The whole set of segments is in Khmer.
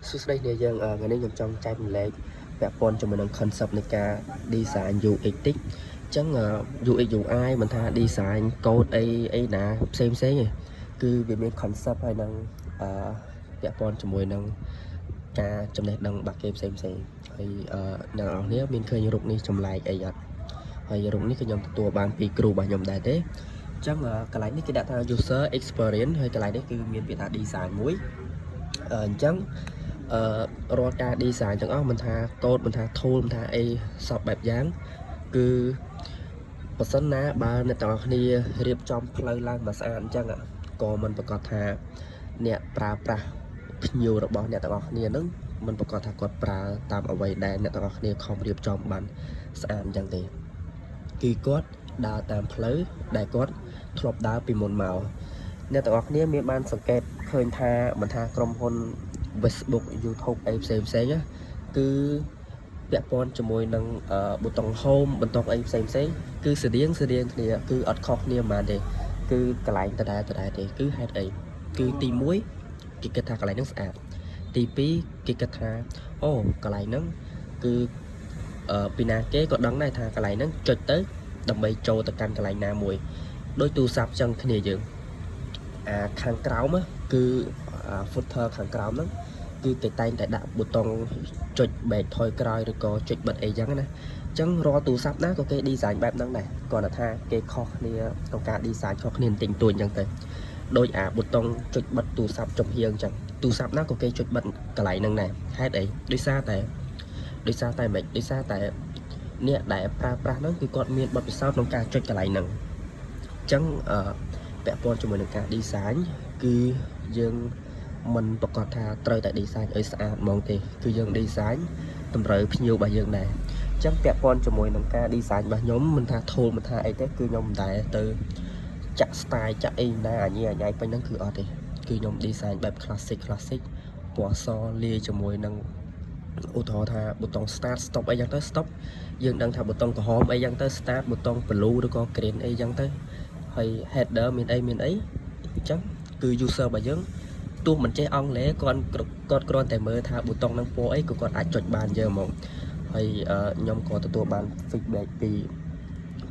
សួស្តីអ្នកយើងថ្ងៃនេះខ្ញុំចង់ចែកម្លែកពាក់ព័ន្ធជាមួយនឹង concept នៃការ design UX តិចអញ្ចឹង UX UI មិនថា design code អីណាផ្សេងទេគឺវាមាន concept ហើយនឹងពាក់ព័ន្ធជាមួយនឹងការចំណេះដឹងរបស់គេផ្សេងហើយអ្នកនរគ្នាមានឃើញរូបនេះចម្លែកអីអត់ហើយរូបនេះគឺខ្ញុំទទួលបានពីគ្រូរបស់ខ្ញុំដែរទេអញ្ចឹងកន្លែងនេះគេដាក់ថា user experience ហើយកន្លែងនេះគឺមានពាក្យថា design មួយអញ្ចឹងរាល់ការ design ទាំងអស់មិនថា code មិនថា tool មិនថាអីសពបែបយ៉ាងគឺបើសិនណាបើអ្នកទាំងអស់គ្នារៀបចំផ្លូវឡើងមកស្អាតអញ្ចឹងក៏មិនប្រកាសថាអ្នកប្រើប្រាស់ភ្ញៀវរបស់អ្នកទាំងអស់គ្នានឹងមិនប្រកាសថាគាត់ប្រើតាមអ្វីដែលអ្នកទាំងអស់គ្នាខំរៀបចំបានស្អាតអញ្ចឹងទេគឺគាត់ដើរតាមផ្លូវដែលគាត់ធ្លាប់ដើរពីមុនមកអ្នកទាំងអស់គ្នាមានបានសង្កេតឃើញថាមិនថាក្រុមហ៊ុន Facebook YouTube អីផ្សេងគឺពាក់ព័ន្ធជាមួយនឹងប៊ូតុង Home បន្ទប់អីផ្សេងគឺស្តៀងគ្នាគឺអត់ខុសគ្នាប៉ុន្មានទេគឺកន្លែងដដែលទេគឺហេតុអីគឺទី1គេគិតថាកន្លែងហ្នឹងស្អាតទី2គេគិតថាអូកន្លែងហ្នឹងគឺពីណាគេក៏ដឹងដែរថាកន្លែងហ្នឹងចុចទៅដើម្បីចូលទៅកាន់កន្លែងណាមួយដោយទូរស័ព្ទចឹងគ្នាយើងខាងក្រោមគឺ footer ខាងក្រោមហ្នឹងគឺគេតែងតែដាក់ប៊ូតុងចុច back ថយក្រោយឬក៏ចុចបិទអីចឹងណាអញ្ចឹងរាល់ទូរស័ព្ទណាក៏គេ design បែបហ្នឹងដែរគ្រាន់តែថាគេខុសគ្នាក្នុងការ design ខុសគ្នាបន្តិចតួចអញ្ចឹងទៅដោយប៊ូតុងចុចបិទទូរស័ព្ទចំហៀងអញ្ចឹងទូរស័ព្ទណាក៏គេចុចបិទកន្លែងហ្នឹងដែរហេតុអីដោយសារតែម៉េចដោយសារតែអ្នកដែលប្រើប្រាស់ហ្នឹងគឺគាត់មានបទពិសោធន៍ក្នុងការចុចកន្លែងហ្នឹងអញ្ចឹងពាក់ព័ន្ធជាមួយនឹងការ design គឺយើងមិនប្រកាសថាត្រូវតែ design ឲ្យស្អាតហ្មងទេគឺយើង design តម្រូវភ្ញៀវរបស់យើងដែរអញ្ចឹងពាក់ព័ន្ធជាមួយនឹងការ design របស់ខ្ញុំមិនថា tool មិនថាអីទេគឺខ្ញុំមិនដែលទៅចាក់ style ចាក់អីណាអាញ៉ៃពេញហ្នឹងគឺអត់ទេគឺខ្ញុំ design បែប classic ពណ៌សលាយជាមួយនឹងឧទាហរណ៍ថាប៊ូតុង start stop អីចឹងទៅ stop យើងដឹងថាប៊ូតុងក្រហមអីចឹងទៅ start ប៊ូតុង blue ឬក៏ green អីចឹងទៅហើយ header មានអីអញ្ចឹងគឺ user របស់យើងទោះមិនចេះអង់គ្លេសគាត់គ្រាន់តែមើលថាប៊ូតុងហ្នឹងពណ៌អីក៏គាត់អាចចុចបានយើងហ្មងហើយខ្ញុំក៏ទទួលបាន feedback ពី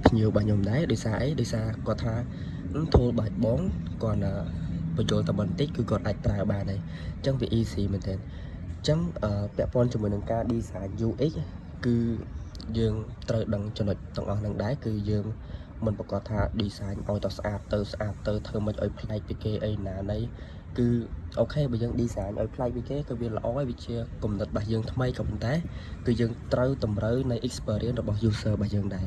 ភ្ញៀវរបស់ខ្ញុំដែរដោយសារអីដោយសារគាត់ថា tool របស់បងគាត់បញ្ចូលតែបន្តិចគឺគាត់អាចប្រើបានហើយអញ្ចឹងវា easy មែនទែនអញ្ចឹងពាក់ព័ន្ធជាមួយនឹងការ design UX គឺយើងត្រូវដឹងចំណុចទាំងអស់ហ្នឹងដែរគឺយើងមិនប្រកាសថា design ឲ្យតែស្អាតទៅធ្វើមិនឲ្យប្លែកពីគេអីណាណីគឺអូខេបើយើង design ឲ្យប្លែកពីគេគឺវាល្អហើយវាជាគំនិតរបស់យើងថ្មីក៏ប៉ុន្តែគឺយើងត្រូវតម្រូវនៅ experience របស់ user របស់យើងដែរ